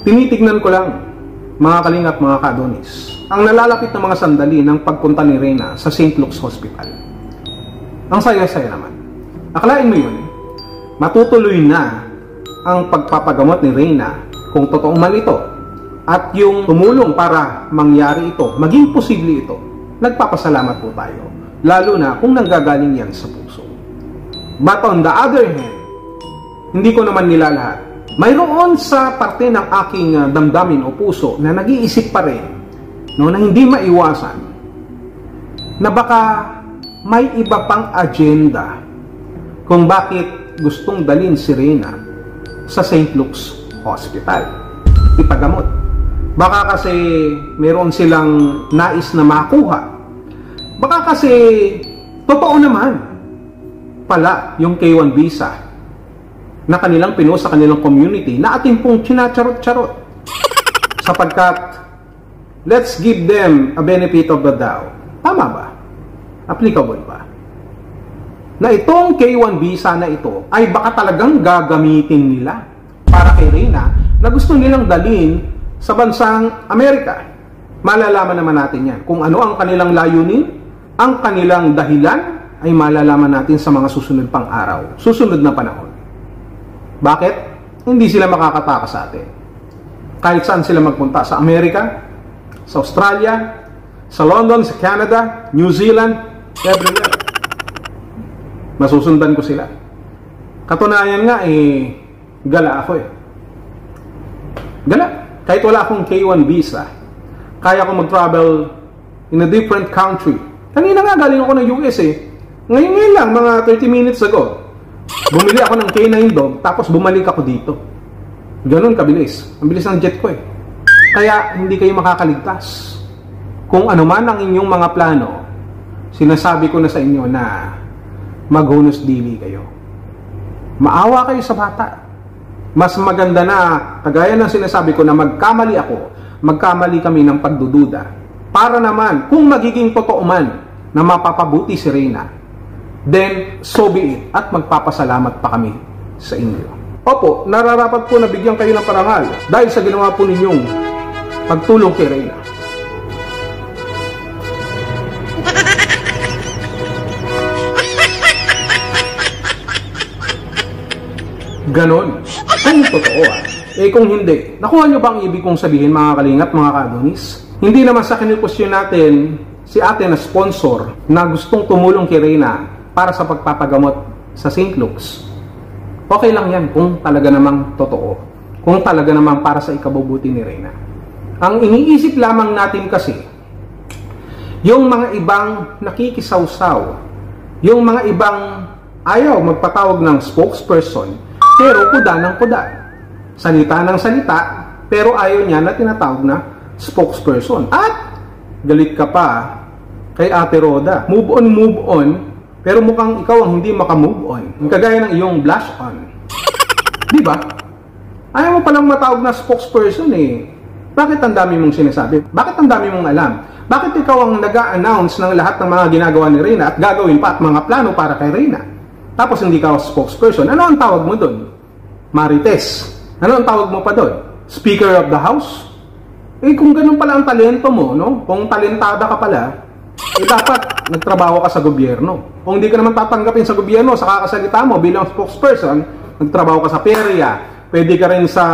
Tinitignan ko lang, mga kalingap, mga ka-Adonis, ang nalalapit na mga sandali ng pagpunta ni Reyna sa St. Luke's Hospital. Ang saya-saya naman. Akalain mo yun, matutuloy na ang pagpapagamot ni Reyna kung totoo man ito. At yung tumulong para mangyari ito, maging posible ito, nagpapasalamat po tayo. Lalo na kung nanggagaling yan sa puso. But on the other hand, hindi ko naman nilalahat. Mayroon sa parte ng aking damdamin o puso na nag-iisip pa rin, no, na hindi maiwasan na baka may iba pang agenda kung bakit gustong dalhin si Reyna sa St. Luke's Hospital ipagamot. Baka kasi meron silang nais na makuha. Baka kasi totoo naman pala yung K1 visa na kanilang pinost sa kanilang community na ating pong chinacharot-charot. Sapagkat, let's give them a benefit of the doubt. Tama ba? Applicable ba? Na itong K1 visa na ito ay baka talagang gagamitin nila para kay Reyna na gusto nilang dalhin sa bansang Amerika. Malalaman naman natin yan. Kung ano ang kanilang layunin, ang kanilang dahilan, ay malalaman natin sa mga susunod pang araw, susunod na panahon. Bakit? Hindi sila makakatakas sa atin. Kahit saan sila magpunta, sa Amerika, sa Australia, sa London, sa Canada, New Zealand, everywhere. Masusundan ko sila. Katunayan nga, gala ako Gala. Kahit wala akong K1 visa, kaya ko mag-travel in a different country. Kanina nga, galing ako ng US Ngayon lang, mga 30 minutes ago, bumili ako ng K9 dog, tapos bumalik ako dito. Ganun kabilis. Ang bilis ng jet ko Kaya hindi kayo makakaligtas. Kung ano man ang inyong mga plano, sinasabi ko na sa inyo na maghunos dili kayo. Maawa kayo sa bata. Mas maganda na, kagaya ng sinasabi ko na magkamali ako, magkamali kami ng pagdududa. Para naman, kung magiging totoo man na mapapabuti si Reyna, then so be it, at magpapasalamat pa kami sa inyo. Opo, nararapat po na bigyan kayo ng parangal dahil sa ginawa po ninyong pagtulong kay Reyna. Ganon. Ay, totoo kung hindi, nakuha nyo ba ang ibig kong sabihin, mga kalingap, mga ka-Adonis? Hindi naman sa kinipusyon natin si ate na sponsor na gustong tumulong kay Reyna para sa pagpapagamot sa St. Luke's. Okay lang yan kung talaga namang totoo. Kung talaga namang para sa ikabubuti ni Reyna. Ang iniisip lamang natin kasi, yung mga ibang nakikisawsaw, yung mga ibang ayaw magpatawag ng spokesperson, pero kuda ng kuda. Salita ng salita, pero ayaw niya na tinatawag na spokesperson. At galit ka pa kay Ate Roda. Move on, pero mukhang ikaw ang hindi makamove on. Kagaya ng iyong blush on. Di ba? Ayaw mo palang matawag na spokesperson Bakit ang dami mong sinasabi? Bakit ang dami mong alam? Bakit ikaw ang nag-a-announce ng lahat ng mga ginagawa ni Reyna at gagawin pa at mga plano para kay Reyna? Tapos hindi ka spokesperson. Ano ang tawag mo doon? Marites. Ano ang tawag mo pa doon? Speaker of the House? Kung ganun pala ang talento mo, no? Kung talentada ka pala, dapat nagtrabaho ka sa gobyerno. Kung hindi ka naman tatanggapin sa gobyerno, sa kakasalita mo bilang spokesperson, nagtrabaho ka sa perya, pwede ka rin sa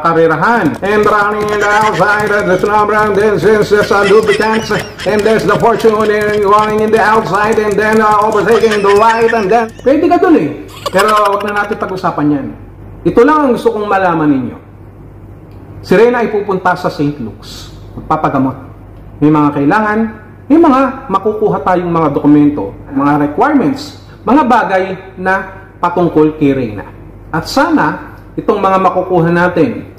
karerahan. And running in the outside, there's no brand, there's a lubricants, and there's the fortune, and running in the outside, and then overtaking the light, and then, pwede ka dun Pero wag na natin pag-usapan yan. Ito lang ang gusto kong malaman ninyo. Si Reyna ay pupunta sa St. Luke's. Magpapagamot. May mga kailangan, may mga makukuha tayong mga dokumento, mga requirements, mga bagay na patungkol kay Reyna. At sana, itong mga makukuha natin,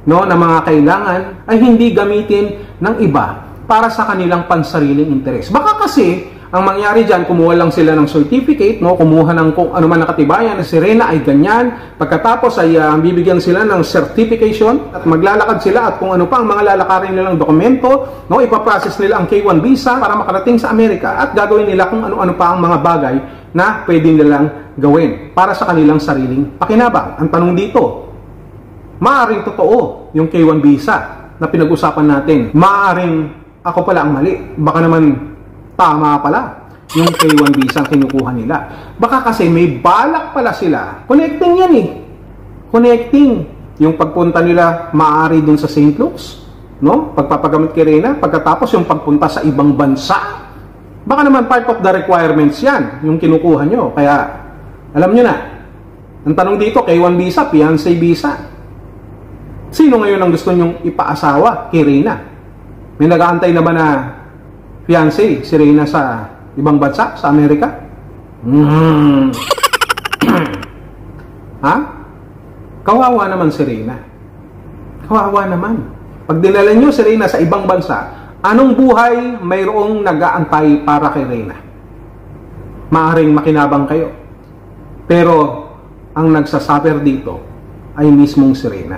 na mga kailangan, ay hindi gamitin ng iba para sa kanilang pansariling interes. Baka kasi, ang mangyari dyan, kumuha lang sila ng certificate, kumuha ng kung ano man nakatibayan na si Reyna ay ganyan. Pagkatapos ay bibigyan sila ng certification at maglalakad sila at kung ano pa ang mga lalakarin nilang dokumento, ipaprocess nila ang K1 visa para makarating sa Amerika at gagawin nila kung ano-ano pa ang mga bagay na pwede nilang gawin para sa kanilang sariling pakinabang. Ang tanong dito, maaaring totoo yung K1 visa na pinag-usapan natin. Maaaring ako pala ang mali. Baka naman tama pala yung K1 visa ang kinukuha nila. Baka kasi may balak pala sila. Connecting yan eh. Connecting. Yung pagpunta nila maaari dun sa St. Luke's, no? Pagpapagamit kay Reyna, pagkatapos yung pagpunta sa ibang bansa. Baka naman part of the requirements yan, yung kinukuha nyo. Kaya, alam nyo na, ang tanong dito, K1 visa, fiancé visa. Sino ngayon ang gusto nyong ipaasawa kay Reyna? May nag-aantay na ba na fiancé si Reyna sa ibang bansa, sa Amerika? Ha? Kawawa naman si Reyna. Kawawa naman. Pag dinala nyo si Reyna sa ibang bansa, anong buhay mayroong nag-aantay para kay Reyna? Maaring makinabang kayo. Pero, ang nagsasuffer dito ay mismong si Reyna.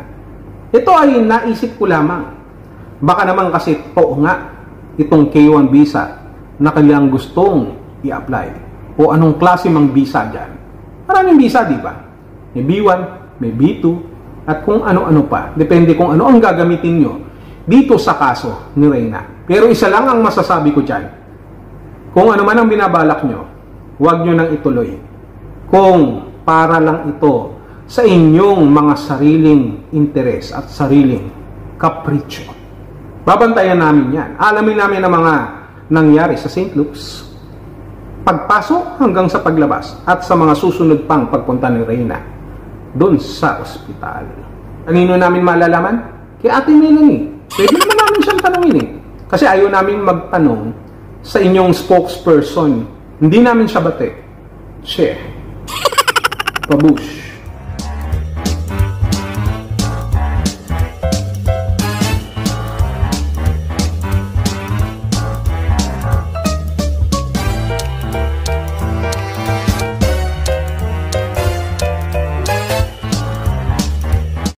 Ito ay naisip ko lamang. Baka naman kasi totoo nga itong K1 visa na kanilang gustong i-apply. O anong klase mang visa dyan. Maraming visa, di ba? May B1, may B2, at kung ano-ano pa. Depende kung ano ang gagamitin nyo dito sa kaso ni Reyna. Pero isa lang ang masasabi ko dyan. Kung ano man ang binabalak nyo, huwag nyo nang ituloy. Kung para lang ito sa inyong mga sariling interes at sariling kapritsyo. Babantayan namin yan. Alamin namin ang mga nangyari sa St. Luke's, pagpasok hanggang sa paglabas, at sa mga susunod pang pagpunta ni Reyna doon sa ospital. Kanino namin malalaman? Kay Ate Melanie. Pwede naman namin siyang tanongin eh. Kasi ayaw namin magtanong sa inyong spokesperson. Hindi namin siya bate. Share. Pabush.